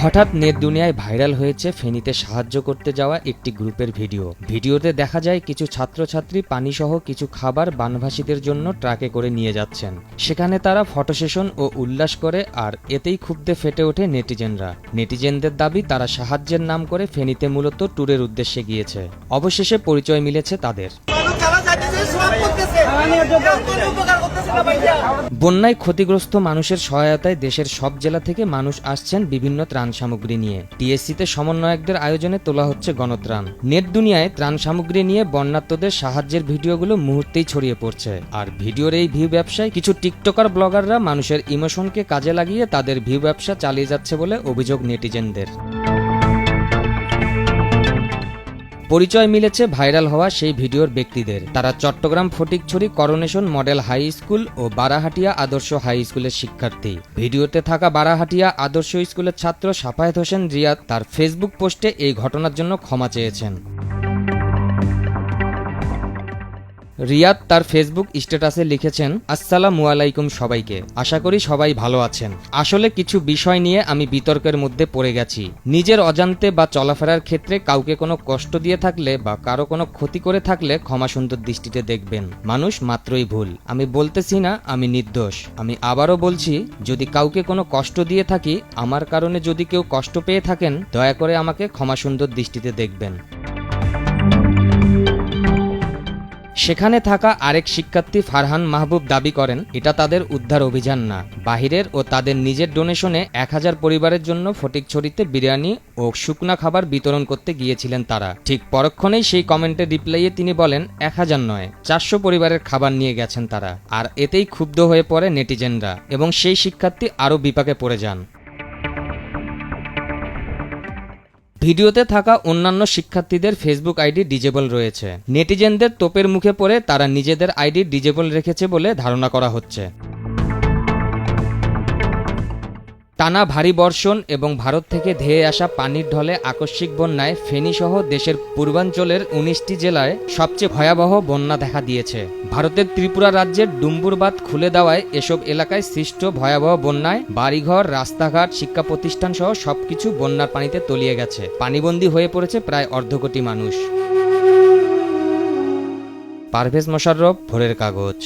হঠাৎ নেট দুনিয়ায় ভাইরাল হয়েছে ফেনীতে সাহায্য করতে যাওয়া একটি গ্রুপের ভিডিওতে দেখা যায় কিছু ছাত্রছাত্রী পানিসহ কিছু খাবার বানভাসীদের জন্য ট্রাকে করে নিয়ে যাচ্ছেন। সেখানে তারা ফটো সেশন ও উল্লাস করে, আর এতেই ক্ষুব্ধে ফেটে ওঠে নেটিজেনদের দাবি তারা সাহায্যের নাম করে ফেনীতে মূলত ট্যুরের উদ্দেশ্যে গিয়েছে। অবশেষে পরিচয় মিলেছে তাদের। বন্যায় ক্ষতিগ্রস্ত মানুষের সহায়তায় দেশের সব জেলা থেকে মানুষ আসছেন বিভিন্ন ত্রাণ সামগ্রী নিয়ে। টিএসসিতে সমন্বয়কদের আয়োজনে তোলা হচ্ছে গণত্রাণ। নেট দুনিয়ায় ত্রাণ সামগ্রী নিয়ে বন্যার্তদের সাহায্যের ভিডিওগুলো মুহূর্তেই ছড়িয়ে পড়ছে। আর ভিডিওর এই ভিউ ব্যবসায় কিছু টিকটকার ব্লগাররা মানুষের ইমোশনকে কাজে লাগিয়ে তাদের ভিউ ব্যবসা চালিয়ে যাচ্ছে বলে অভিযোগ নেটিজেনদের। পরিচয় মিলেছে ভাইরাল হওয়া সেই ভিডিওর ব্যক্তিদের। তারা Chattogram Fatikchhari coronation model high school ও বারাহাটিয়া আদর্শ হাই স্কুলের শিক্ষার্থী। ভিডিওতে থাকা বারাহাটিয়া আদর্শ স্কুলের ছাত্র সাফায়েত হোসেন রিয়াদ তার ফেসবুক পোস্টে এই ঘটনার জন্য ক্ষমা চেয়েছেন। রিয়াদ তার ফেসবুক স্ট্যাটাসে লিখেছেন, আসসালামু আলাইকুম সবাইকে, আশা করি সবাই ভালো আছেন। আসলে কিছু বিষয় নিয়ে আমি বিতর্কের মধ্যে পড়ে গেছি। নিজের অজান্তে বা চলাফেরার ক্ষেত্রে কাউকে কোনো কষ্ট দিয়ে থাকলে বা কারো কোনো ক্ষতি করে থাকলে ক্ষমা সুন্দর দৃষ্টিতে দেখবেন। মানুষ মাত্রই ভুল। আমি বলতেছি না আমি নির্দোষ। আমি আবারও বলছি, যদি কাউকে কোনো কষ্ট দিয়ে থাকি, আমার কারণে যদি কেউ কষ্ট পেয়ে থাকেন, দয়া করে আমাকে ক্ষমা সুন্দর দৃষ্টিতে দেখবেন। সেখানে থাকা আরেক শিক্ষার্থী ফারহান মাহবুব দাবি করেন, এটা তাদের উদ্ধার অভিযান না, বাহিরের ও তাদের নিজের ডোনেশনে 1000 পরিবারের জন্য ফটিকছড়িতে বিরিয়ানি ও শুকনা খাবার বিতরণ করতে গিয়েছিলেন তারা। ঠিক পরক্ষণেই সেই কমেন্টের রিপ্লাইয়ে তিনি বলেন, 1000 নয় 400 পরিবারের খাবার নিয়ে গেছেন তারা। আর এতেই ক্ষুব্ধ হয়ে পড়ে নেটিজেনরা এবং সেই শিক্ষার্থী আরও বিপাকে পড়ে যান। ভিডিওতে থাকা অন্যান্য শিক্ষার্থীদের ফেসবুক আইডি ডিজেবল রয়েছে। নেটিজেনদের তোপের মুখে পড়ে তারা নিজেদের আইডি ডিজেবল রেখেছে বলে ধারণা করা হচ্ছে। টানা ভারী বর্ষণ এবং ভারত থেকে ধেয়ে আসা পানির ঢলে আকস্মিক বন্যায় ফেনীসহ দেশের পূর্বাঞ্চলের 19টি জেলায় সবচেয়ে ভয়াবহ বন্যা দেখা দিয়েছে। ভারতের ত্রিপুরা রাজ্যের ডুম্বুর বাঁধ খুলে দেওয়ায় এসব এলাকায় সৃষ্ট ভয়াবহ বন্যায় বাড়িঘর, রাস্তাঘাট, শিক্ষা প্রতিষ্ঠান সহ সবকিছু বন্যার পানিতে তলিয়ে গেছে। পানিবন্দী হয়ে পড়েছে প্রায় 1/2 কোটি মানুষ। পারভেজ মোশাররফ, ভোরের কাগজ।